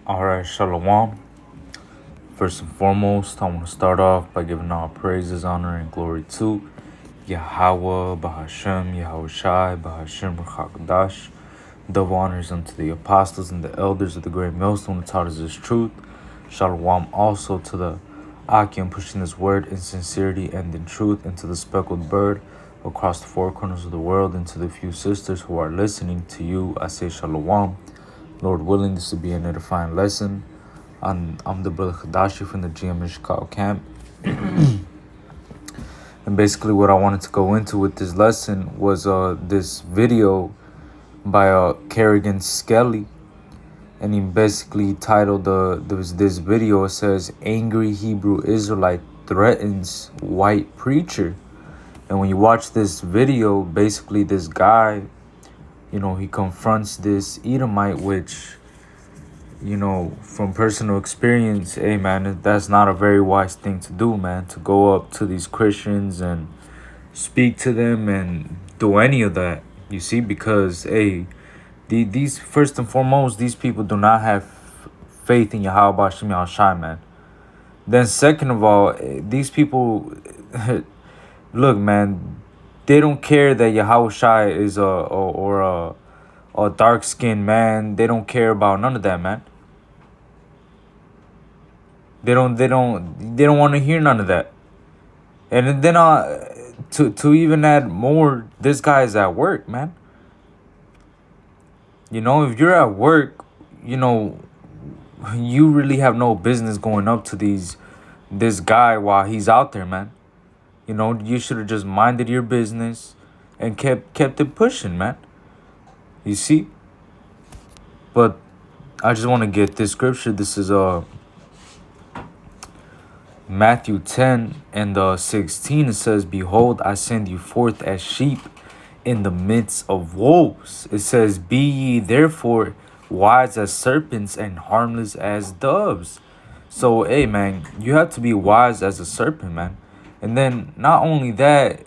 Alright, Shalom. First and foremost, I want to start off by giving all praises, honor, and glory to Yahweh, Bahashem, Yahushai, Bahashem, Chakadash. Double honors unto the apostles and the elders of the great millstone who taught us this truth. Shalom also to the Akim pushing this word in sincerity and in truth, and to the speckled bird across the four corners of the world, and to the few sisters who are listening to you. I say Shalom. Lord willing, this will be an edifying lesson. I'm the brother Kadashi from the GM Chicago camp. And basically what I wanted to go into with this lesson was this video by Kerrigan Skelly. And he basically titled this video, it says, Angry Hebrew Israelite Threatens White Preacher. And when you watch this video, basically this guy, he confronts this Edomite, which, from personal experience, hey, man, that's not a very wise thing to do, man, to go up to these Christians and speak to them and do any of that, you see, because, hey, these, first and foremost, these people do not have faith in Yahweh Bashim Yahushai, man. Then second of all, these people, look, man, they don't care that Yahushai is a dark-skinned man. They don't care about none of that, man. They don't want to hear none of that. And then to even add more, this guy is at work, man. If you're at work, you really have no business going up to this guy while he's out there, man. You should have just minded your business and kept it pushing, man. You see? But I just want to get this scripture. This is Matthew 10 and 16. It says, Behold, I send you forth as sheep in the midst of wolves. It says, Be ye therefore wise as serpents and harmless as doves. So, hey, man, you have to be wise as a serpent, man. And then not only that,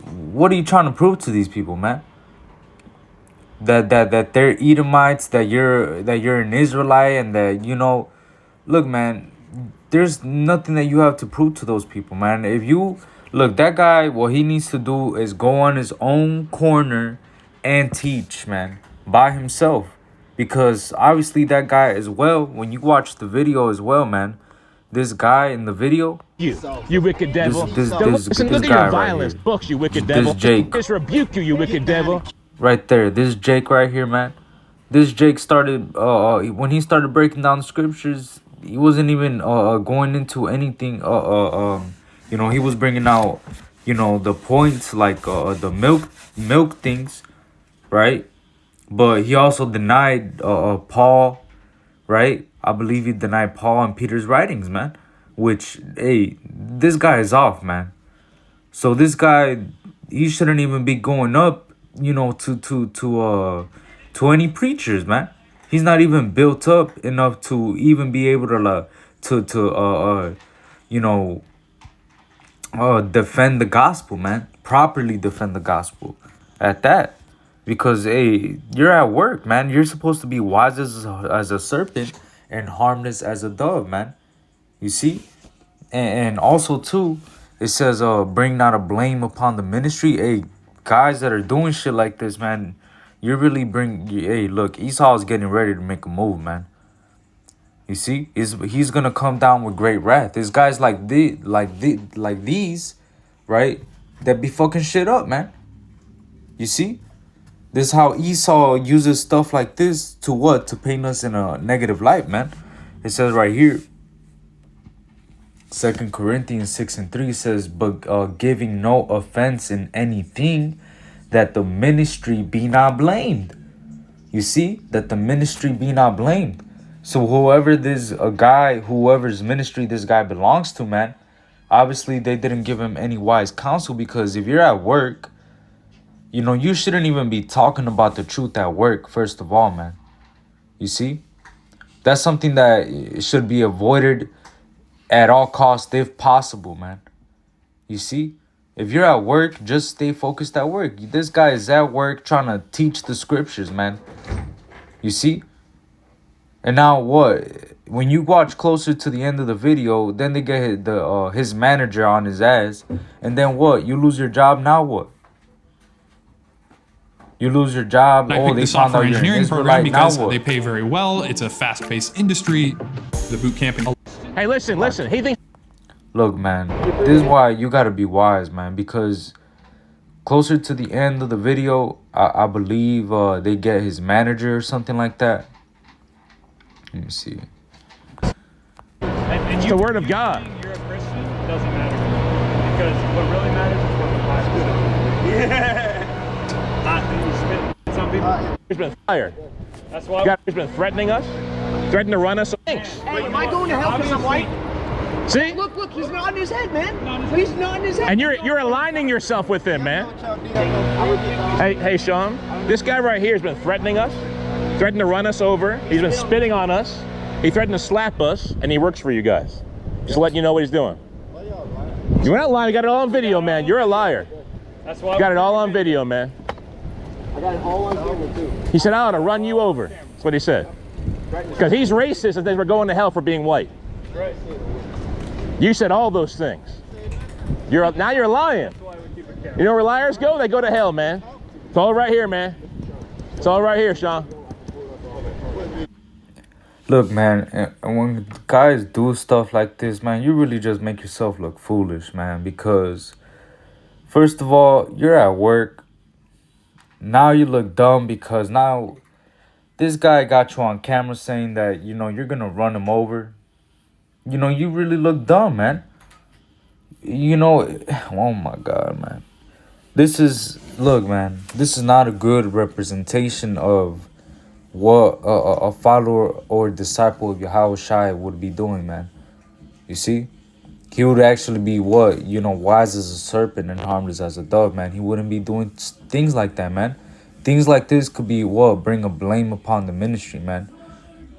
what are you trying to prove to these people, man? That they're Edomites, that you're an Israelite, and that look, man, there's nothing that you have to prove to those people, man. If you look, that guy, what he needs to do is go on his own corner and teach, man, by himself. Because obviously that guy as well, when you watch the video as well, man, this guy in the video, you wicked devil. this Listen, look at guy your violence right here, books, you wicked devil. this Jake Just rebuke you, you wicked devil. right there, this Jake right here, man. This Jake started when he started breaking down the scriptures, he wasn't even going into anything. He was bringing out the points like the milk things, right? But he also denied Paul, right? I believe he denied Paul and Peter's writings, man. Which, hey, this guy is off, man. So this guy, he shouldn't even be going up, to any preachers, man. He's not even built up enough to even be able to defend the gospel, man. Properly defend the gospel at that. Because, hey, you're at work, man. You're supposed to be wise as a serpent and harmless as a dove, man. You see? And also, too, it says, bring not a blame upon the ministry. Hey, guys that are doing shit like this, man, you really hey, look, Esau's getting ready to make a move, man. You see? He's going to come down with great wrath. There's guys like these, right, that be fucking shit up, man. You see? This is how Esau uses stuff like this to what? To paint us in a negative light, man. It says right here, 2 Corinthians 6:3 says, But giving no offense in anything, that the ministry be not blamed. You see? That the ministry be not blamed. So whoever's ministry this guy belongs to, man, obviously they didn't give him any wise counsel, because if you're at work, you shouldn't even be talking about the truth at work, first of all, man. You see? That's something that should be avoided at all costs if possible, man. You see? If you're at work, just stay focused at work. This guy is at work trying to teach the scriptures, man. You see? And now what? When you watch closer to the end of the video, then they get his manager on his ass, and then what? You lose your job. Now what? You lose your job. I Oh, picked they the found out software you're an engineering program Israelite. Now because what? they pay very well. It's a fast-paced industry. The boot camp. Hey, listen. He thinks. Look, man, this is why you gotta be wise, man, because closer to the end of the video, I believe they get his manager or something like that. Let me see. It's the word of God. You're a Christian doesn't matter because what really matters is what the Bible says. Yeah. Not that you spit. Some people. He's been fired. That's why. He's been threatening us, threatening to run us. Thanks. Hey, am I going to hell because I'm white? See? Look, he's nodding his head, man. He's nodding his head. And you're aligning yourself with him, man. Hey, Sean. This guy right here has been threatening us, threatening to run us over. He's been spitting on us. He threatened to slap us, and he works for you guys. Just letting you know what he's doing. You're not lying. You got it all on video, man. You're a liar. That's why. You got it all on video, man. I got it all on camera, too. He said, I ought to run you over. That's what he said. Because he's racist and they were going to hell for being white. You said all those things. Now you're lying. You know where liars go? They go to hell, man. It's all right here, man. It's all right here, Sean. Look, man, when guys do stuff like this, man, you really just make yourself look foolish, man, because first of all, you're at work. Now you look dumb because now this guy got you on camera saying that, you're going to run him over. You really look dumb, man. Oh my God, man. Look, man, this is not a good representation of what a follower or disciple of Yahushua would be doing, man. You see? He would actually be wise as a serpent and harmless as a dove, man. He wouldn't be doing things like that, man. Things like this could be bring a blame upon the ministry, man.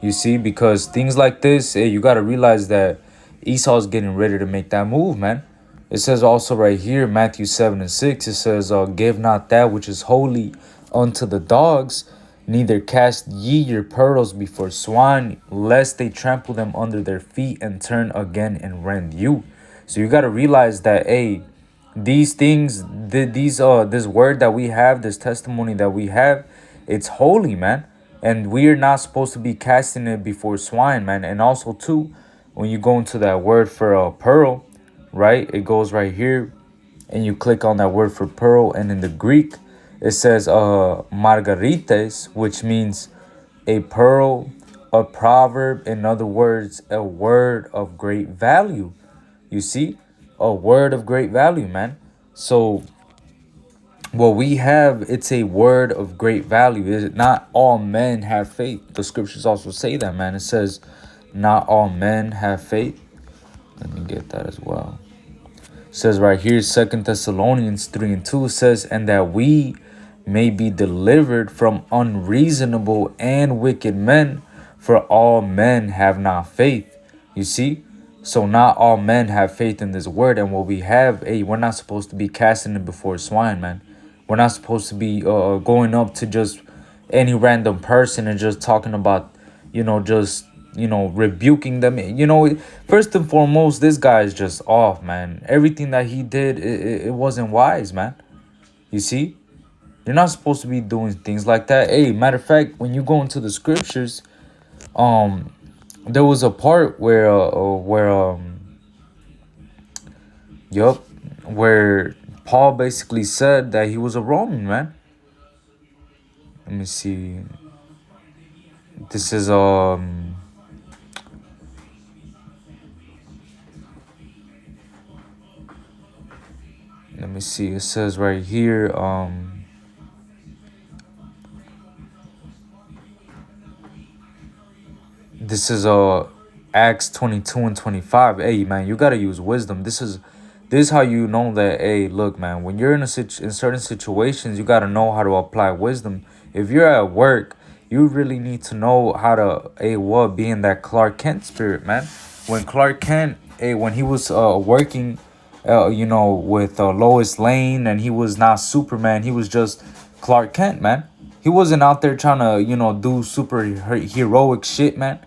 You see? Because things like this, you got to realize that Esau's getting ready to make that move, man. It says also right here, Matthew 7:6, it says, give not that which is holy unto the dogs, neither cast ye your pearls before swine, lest they trample them under their feet and turn again and rend you. So you got to realize that, these things, this word that we have, this testimony that we have, it's holy, man. And we are not supposed to be casting it before swine, man. And also, too, when you go into that word for pearl, right? It goes right here, and you click on that word for pearl, and in the Greek, it says margarites, which means a pearl, a proverb, in other words, a word of great value. You see? A word of great value, man. So what we have, it's a word of great value. Is it not all men have faith? The scriptures also say that, man. It says not all men have faith. Let me get that as well. It says right here, 2 Thessalonians 3:2 says, and that we may be delivered from unreasonable and wicked men, for all men have not faith. You see? So not all men have faith in this word. And what we have, we're not supposed to be casting it before swine, man. We're not supposed to be going up to just any random person and just talking about, rebuking them. First and foremost, this guy is just off, man. Everything that he did, it wasn't wise, man. You see? You're not supposed to be doing things like that. Matter of fact, when you go into the scriptures, there was a part where Paul basically said that he was a Roman, man. Let me see. This is let me see. It says right here, this is Acts 22:25. Man, you gotta use wisdom. This is how you know that. Look, man, when you're in certain situations, you gotta know how to apply wisdom. If you're at work, you really need to know how to be in that Clark Kent spirit, man. When Clark Kent, when he was working, with Lois Lane, and he was not Superman, he was just Clark Kent, man. He wasn't out there trying to, do super heroic shit, man.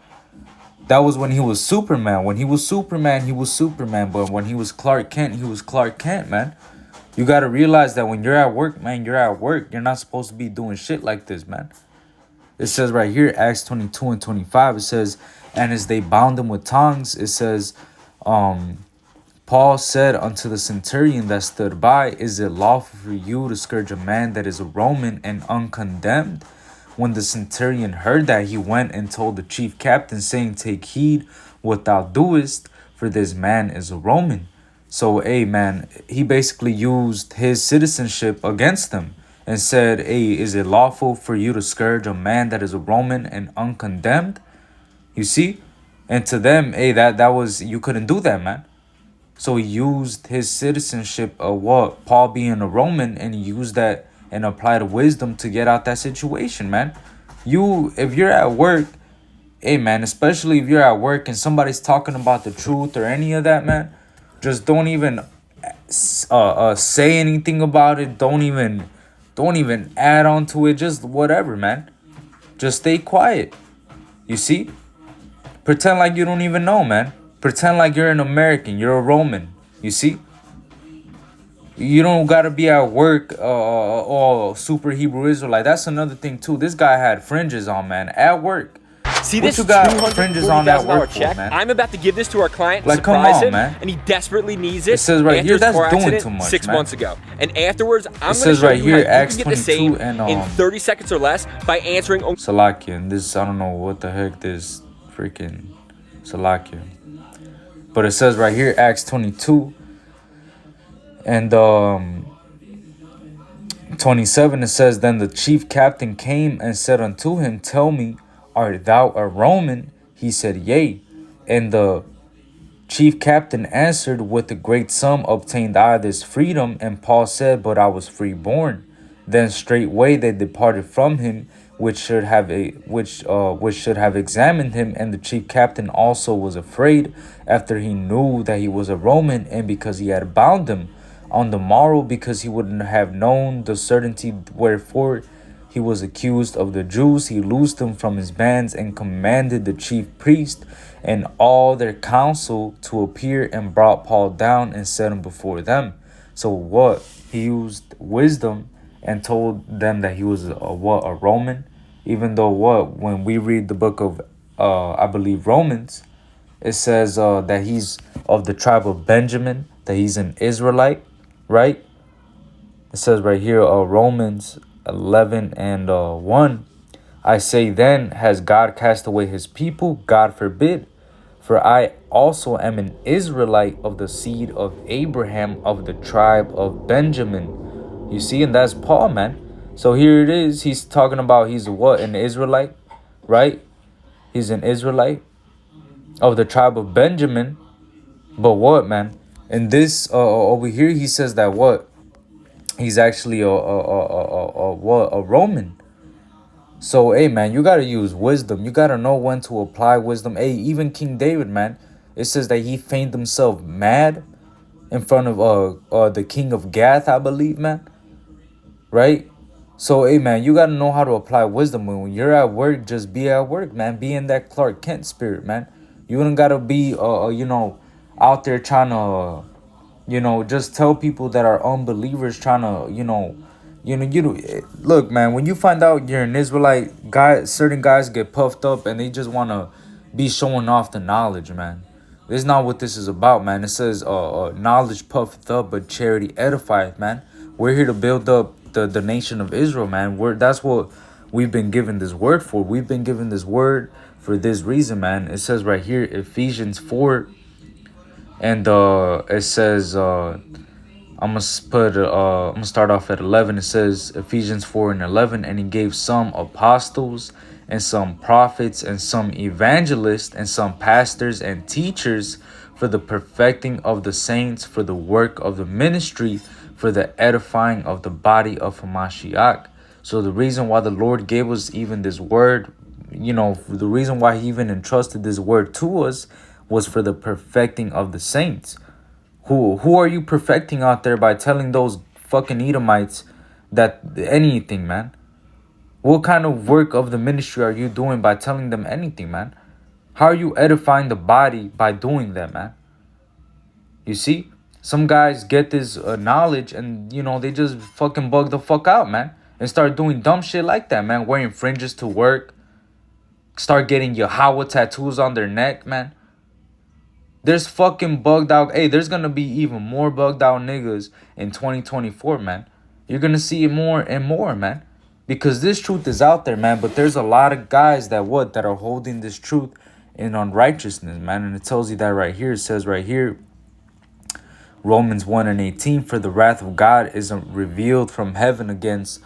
That was when he was Superman. When he was Superman, he was Superman. But when he was Clark Kent, he was Clark Kent, man. You got to realize that when you're at work, man, you're at work. You're not supposed to be doing shit like this, man. It says right here, Acts 22 and 25, it says, and as they bound him with tongues, it says, Paul said unto the centurion that stood by, is it lawful for you to scourge a man that is a Roman and uncondemned? When the centurion heard that, he went and told the chief captain, saying, take heed what thou doest, for this man is a Roman. So, hey, man, he basically used his citizenship against them and said, hey, is it lawful for you to scourge a man that is a Roman and uncondemned? You see? And to them, hey, that was, you couldn't do that, man. So he used his citizenship of what? Paul being a Roman, and he used that and applied wisdom to get out that situation, man. If you're at work, hey, man, especially if you're at work and somebody's talking about the truth or any of that, man, just don't even say anything about it. Don't even add on to it. Just whatever, man. Just stay quiet. You see? Pretend like you don't even know, man. Pretend like you're an American. You're a Roman. You see? You don't gotta be at work, super Hebrew Israelite. That's another thing too. This guy had fringes on, man, at work. See What this you got fringes on that work check? for, man? I'm about to give this to our client, Like, come surprise on, him, man. and he desperately needs it. It says right after here, his that's car doing accident too much, 6 man. months ago. And afterwards, I'm going to says show right you here, how you Acts can get the same 22 and, in 30 seconds or less by answering. Salakia, and this, I don't know what the heck this freaking Salakia. But it says right here, Acts 22 and 27, it says, then the chief captain came and said unto him, tell me, art thou a Roman? He said, yea. And the chief captain answered, with a great sum obtained I this freedom. And Paul said, but I was freeborn. Then straightway they departed from him, which should have examined him. And the chief captain also was afraid, after he knew that he was a Roman, and because he had bound him. On the morrow, because he wouldn't have known the certainty wherefore he was accused of the Jews, he loosed him from his bands and commanded the chief priest and all their council to appear, and brought Paul down and set him before them. So what? He used wisdom and told them that he was a Roman, even though when we read the book of I believe Romans, it says that he's of the tribe of Benjamin, that he's an Israelite, right? It says right here, Romans 11 and 1. I say then, has God cast away his people? God forbid. For I also am an Israelite of the seed of Abraham, of the tribe of Benjamin. You see, and that's Paul, man. So here it is. He's talking about he's what? An Israelite, right? He's an Israelite of the tribe of Benjamin. But what, man? And this over here, he says that what? He's actually a Roman. So, hey, man, you got to use wisdom. You got to know when to apply wisdom. Hey, even King David, man, it says that he feigned himself mad in front of the king of Gath, I believe, man. Right? So, hey, man, you got to know how to apply wisdom. When you're at work, just be at work, man. Be in that Clark Kent spirit, man. You don't got to be, out there trying to, just tell people that are unbelievers, trying to, look, man, when you find out you're an Israelite, certain guys get puffed up and they just want to be showing off the knowledge, man. This is not what this is about, man. It says knowledge puffeth up, but charity edifieth, man. We're here to build up the nation of Israel, man. That's what we've been given this word for. We've been given this word for this reason, man. It says right here, Ephesians 4, and it says, I'm gonna start off at 11. It says Ephesians 4 and 11, and he gave some apostles and some prophets and some evangelists and some pastors and teachers for the perfecting of the saints, for the work of the ministry, for the edifying of the body of Hamashiach. So the reason why the Lord gave us even this word, the reason why he even entrusted this word to us was for the perfecting of the saints. Who are you perfecting out there by telling those fucking Edomites that anything, man? What kind of work of the ministry are you doing by telling them anything, man? How are you edifying the body by doing that, man? You see? Some guys get this knowledge and, you know, they just fucking bug the fuck out, man. And start doing dumb shit like that, man. Wearing fringes to work. Start getting Yahweh tattoos on their neck, man. There's fucking bugged out. Hey, there's gonna be even more bugged out niggas in 2024, man. You're gonna see it more and more, man. Because this truth is out there, man. But there's a lot of guys that are holding this truth in unrighteousness, man. And it tells you that right here. It says right here, Romans 1:18, for the wrath of God is revealed from heaven against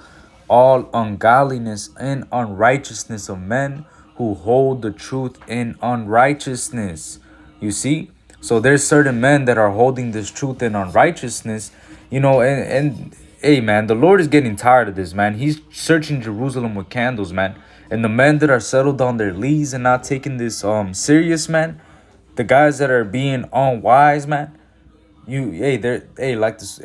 all ungodliness and unrighteousness of men who hold the truth in unrighteousness. You see? So there's certain men that are holding this truth in unrighteousness, you know, and hey, man, the Lord is getting tired of this, man. He's searching Jerusalem with candles, man. And the men that are settled on their lees and not taking this serious, man, the guys that are being unwise, man, like this,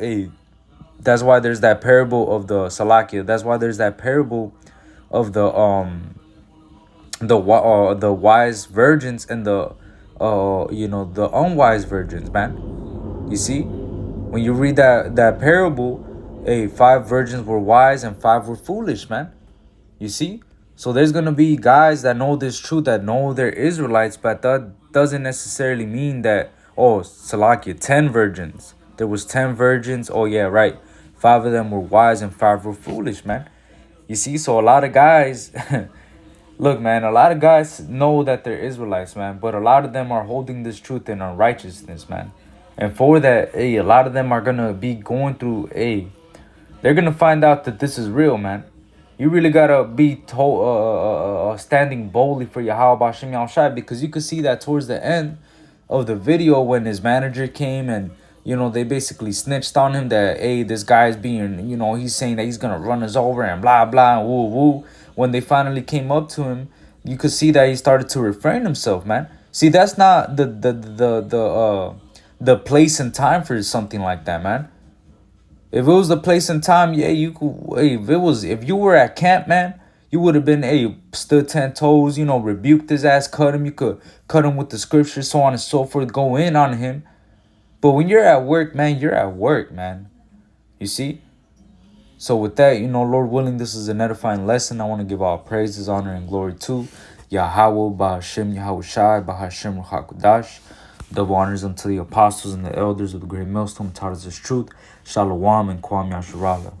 that's why there's that parable of the Salakia. That's why there's that parable of the wise virgins and the the unwise virgins, man. You see, when you read that parable, 5 virgins were wise and 5 were foolish, man. You see, so there's gonna be guys that know this truth, that know they're Israelites, but that doesn't necessarily mean that, oh, Salakia, 10 virgins. There was 10 virgins. Oh yeah, right. 5 of them were wise and 5 were foolish, man. You see, so a lot of guys, look, man, a lot of guys know that they're Israelites, man, but a lot of them are holding this truth in unrighteousness, man. And for that, a lot of them are gonna be going through, they're gonna find out that this is real, man. You really gotta be standing boldly for Yahweh B'Shem Yahushai, because you could see that towards the end of the video when his manager came and, you know, they basically snitched on him that, this guy's being, you know, he's saying that he's gonna run us over and blah blah and woo woo. When they finally came up to him, you could see that he started to refrain himself, man. See, that's not the place and time for something like that, man. If it was the place and time, yeah, you could. If you were at camp, man, you would have been, stood 10 toes, you know, rebuked his ass, cut him. You could cut him with the scripture, so on and so forth, go in on him. But when you're at work, man, you're at work, man. You see? So with that, you know, Lord willing, this is an edifying lesson. I want to give all praises, honor, and glory to Yahweh, B'Hashem, Yahushai, B'Hashem, Ruchakudash. Double honors unto the apostles and the elders of the great millstone taught us this truth. Shalom and Kwam Yasharallah.